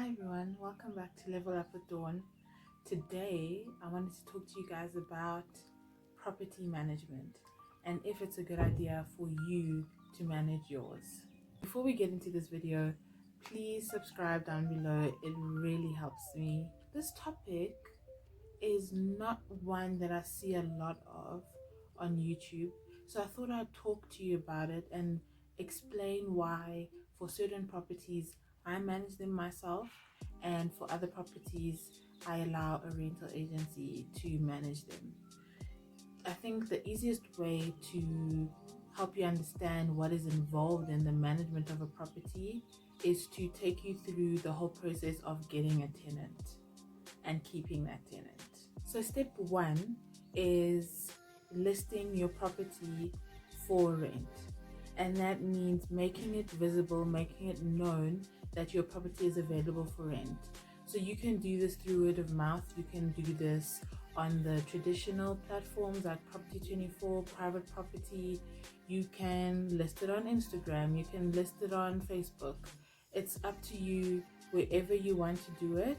Hi everyone, welcome back to Level Up with Dawn. Today I wanted to talk to you guys about property management and if it's a good idea for you to manage yours. Before we get into this video, please subscribe down below, it really helps me. This topic is not one that I see a lot of on YouTube, so I thought I'd talk to you about it and explain why for certain properties I manage them myself and for other properties I allow a rental agency to manage them. I think the easiest way to help you understand what is involved in the management of a property is to take you through the whole process of getting a tenant and keeping that tenant. So step one is listing your property for rent, and that means making it visible, making it known that your property is available for rent. So you can do this through word of mouth, you can do this on the traditional platforms like Property24, Private Property, you can list it on Instagram, you can list it on Facebook. It's up to you wherever you want to do it,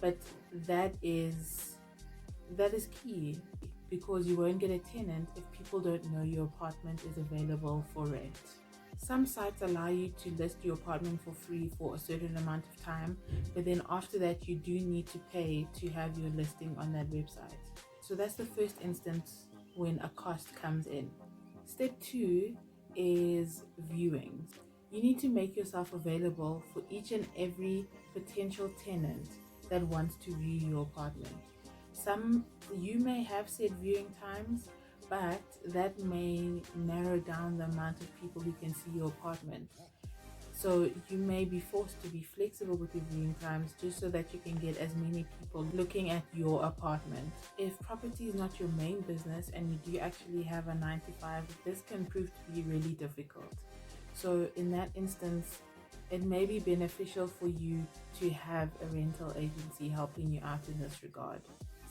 but that is key, because you won't get a tenant if people don't know your apartment is available for rent. Some sites allow you to list your apartment for free for a certain amount of time, but then after that you do need to pay to have your listing on that website. So that's the first instance when a cost comes in. Step two is viewings. You need to make yourself available for each and every potential tenant that wants to view your apartment. You may have set viewing times, but that may narrow down the amount of people who can see your apartment. So you may be forced to be flexible with your viewing times just so that you can get as many people looking at your apartment. If property is not your main business and you do actually have a 9 to 5, this can prove to be really difficult. So in that instance, it may be beneficial for you to have a rental agency helping you out in this regard.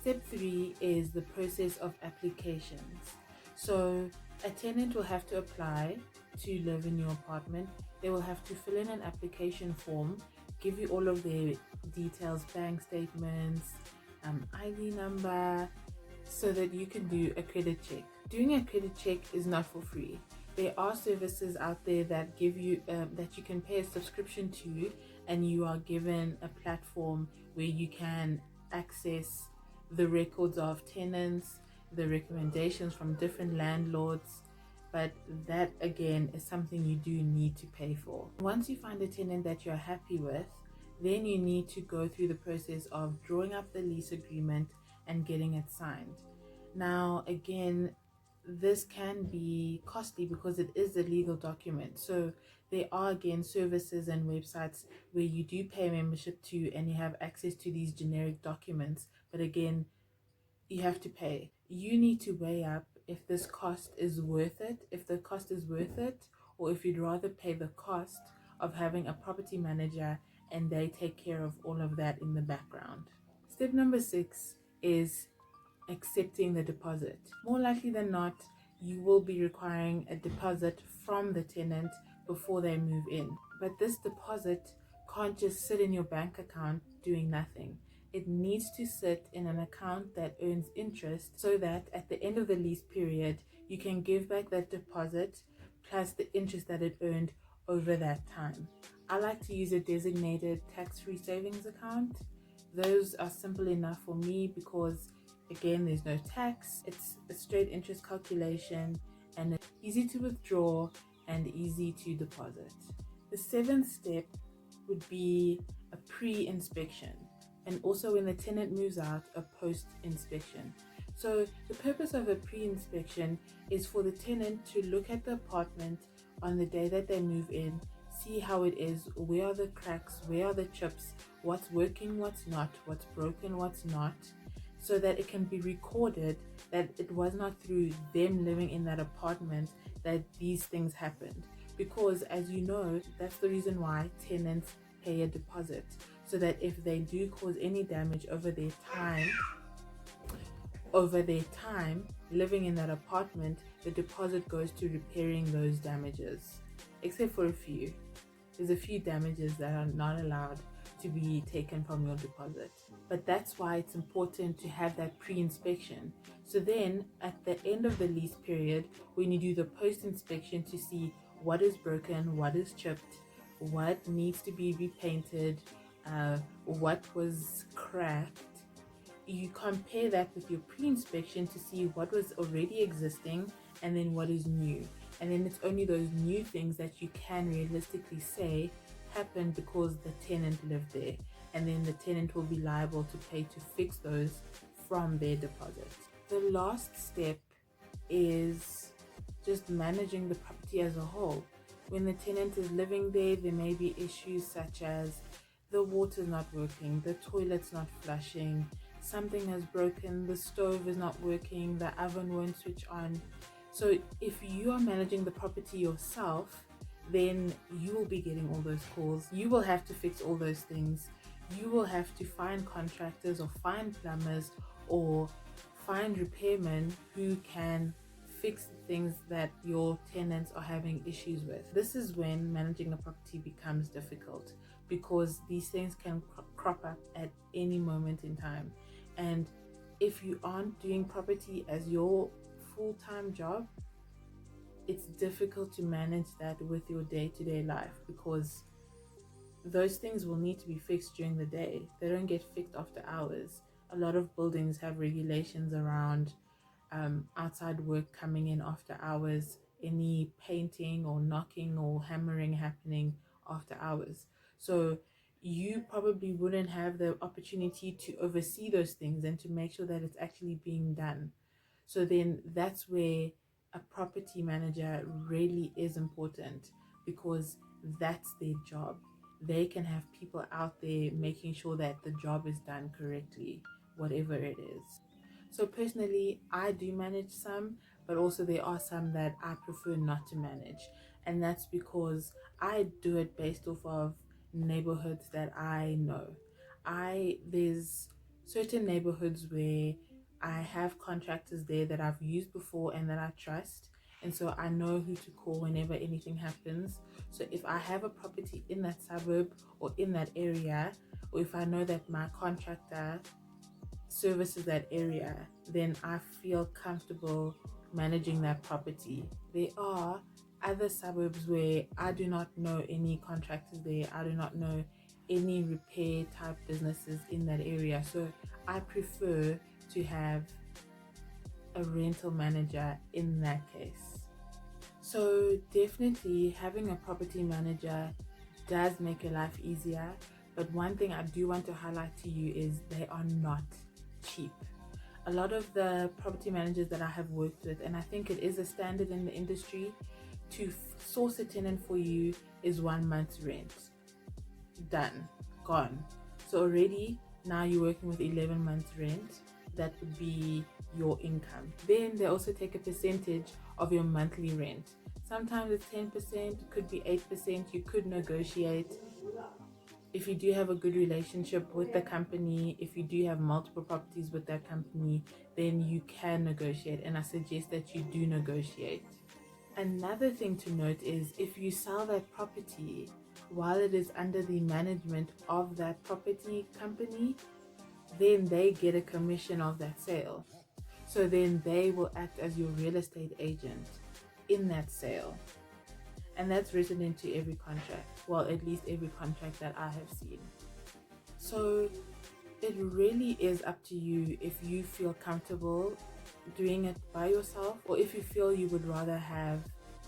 Step three is the process of applications. So a tenant will have to apply to live in your apartment. They will have to fill in an application form, give you all of their details, bank statements, ID number, so that you can do a credit check. Doing a credit check is not for free. There are services out there that give you that you can pay a subscription to, and you are given a platform where you can access the records of tenants, the recommendations from different landlords, but that again is something you do need to pay for. Once you find a tenant that you're happy with, then you need to go through the process of drawing up the lease agreement and getting it signed. Now again, this can be costly because it is a legal document. So there are again services and websites where you do pay membership to and you have access to these generic documents, but again, you have to pay. You need to weigh up if this cost is worth it, or if you'd rather pay the cost of having a property manager and they take care of all of that in the background. Step number 6 is accepting the deposit. More likely than not, you will be requiring a deposit from the tenant before they move in. But this deposit can't just sit in your bank account doing nothing. It needs to sit in an account that earns interest so that at the end of the lease period, you can give back that deposit plus the interest that it earned over that time. I like to use a designated tax-free savings account. Those are simple enough for me because again, there's no tax, it's a straight interest calculation, and it's easy to withdraw and easy to deposit. The 7th step would be a pre-inspection, and also when the tenant moves out, a post-inspection. So the purpose of a pre-inspection is for the tenant to look at the apartment on the day that they move in, see how it is, where are the cracks, where are the chips, what's working, what's not, what's broken, what's not, so that it can be recorded that it was not through them living in that apartment that these things happened. Because as you know, that's the reason why tenants pay a deposit, so that if they do cause any damage over their time living in that apartment, the deposit goes to repairing those damages, except for a few. There's a few damages that are not allowed to be taken from your deposit. But that's why it's important to have that pre-inspection. So then at the end of the lease period, when you do the post-inspection to see what is broken, what is chipped, what needs to be repainted, what was cracked, you compare that with your pre-inspection to see what was already existing and then what is new. And then it's only those new things that you can realistically say happened because the tenant lived there, and then the tenant will be liable to pay to fix those from their deposit. The last step is just managing the property as a whole. When the tenant is living there, there may be issues such as the water's not working, the toilet's not flushing, something has broken, the stove is not working, the oven won't switch on. So if you are managing the property yourself, then you will be getting all those calls. You will have to fix all those things. You will have to find contractors or find plumbers or find repairmen who can fix things that your tenants are having issues with. This is when managing a property becomes difficult, because these things can crop up at any moment in time. And if you aren't doing property as your full-time job, it's difficult to manage that with your day-to-day life, because those things will need to be fixed during the day. They don't get fixed after hours. A lot of buildings have regulations around outside work coming in after hours, any painting or knocking or hammering happening after hours. So you probably wouldn't have the opportunity to oversee those things and to make sure that it's actually being done. So then that's where a property manager really is important, because that's their job. They can have people out there making sure that the job is done correctly, whatever it is. So personally, I do manage some, but also there are some that I prefer not to manage. And that's because I do it based off of neighborhoods that I know. There's certain neighborhoods where I have contractors there that I've used before and that I trust. And so I know who to call whenever anything happens. So if I have a property in that suburb or in that area, or if I know that my contractor services that area, then I feel comfortable managing that property. There are other suburbs where I do not know any contractors there. I do not know any repair type businesses in that area. So I prefer to have a rental manager in that case. So definitely having a property manager does make your life easier. But one thing I do want to highlight to you is they are not cheap. A lot of the property managers that I have worked with, and I think it is a standard in the industry, to source a tenant for you is 1 month's rent. Done, gone. So already now you're working with 11 months rent. That would be your income. Then they also take a percentage of your monthly rent. Sometimes it's 10%, it could be 8%. You could negotiate. If you do have a good relationship with the company, if you do have multiple properties with that company, then you can negotiate, and I suggest that you do negotiate. Another thing to note is if you sell that property while it is under the management of that property company, then they get a commission of that sale. So then they will act as your real estate agent in that sale. And that's written into every contract. Well, at least every contract that I have seen. So it really is up to you if you feel comfortable doing it by yourself, or if you feel you would rather have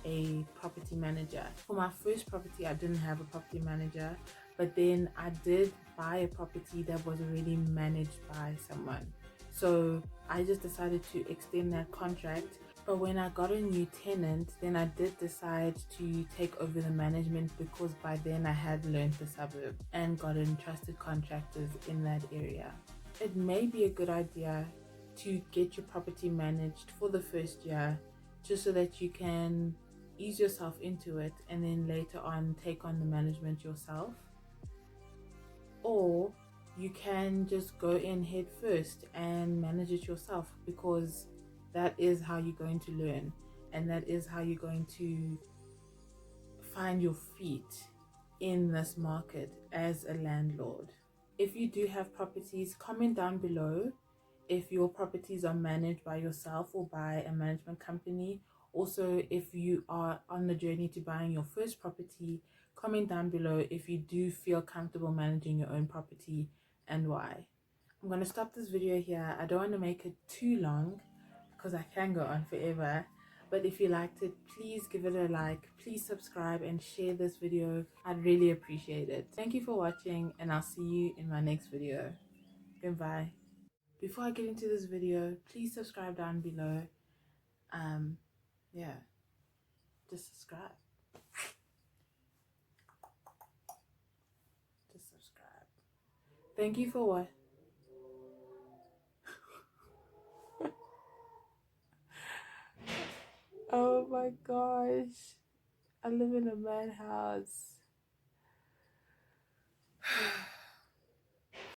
a property manager. For my first property, I didn't have a property manager, but then I did buy a property that was already managed by someone. So I just decided to extend that contract. But when I got a new tenant, then I did decide to take over the management, because by then I had learned the suburb and gotten trusted contractors in that area. It may be a good idea to get your property managed for the first year, just so that you can ease yourself into it and then later on take on the management yourself. Or you can just go in head first and manage it yourself, because that is how you're going to learn, and that is how you're going to find your feet in this market as a landlord. If you do have properties, comment down below if your properties are managed by yourself or by a management company. Also, if you are on the journey to buying your first property, comment down below if you do feel comfortable managing your own property and why. I'm going to stop this video here. I don't want to make it too long because I can go on forever. But if you liked it, please give it a like, please subscribe and share this video. I'd really appreciate it. Thank you for watching, and I'll see you in my next video. Goodbye. Before I get into this video, please subscribe down below. Yeah, just subscribe. Just subscribe. Thank you for what? Oh my gosh. I live in a madhouse.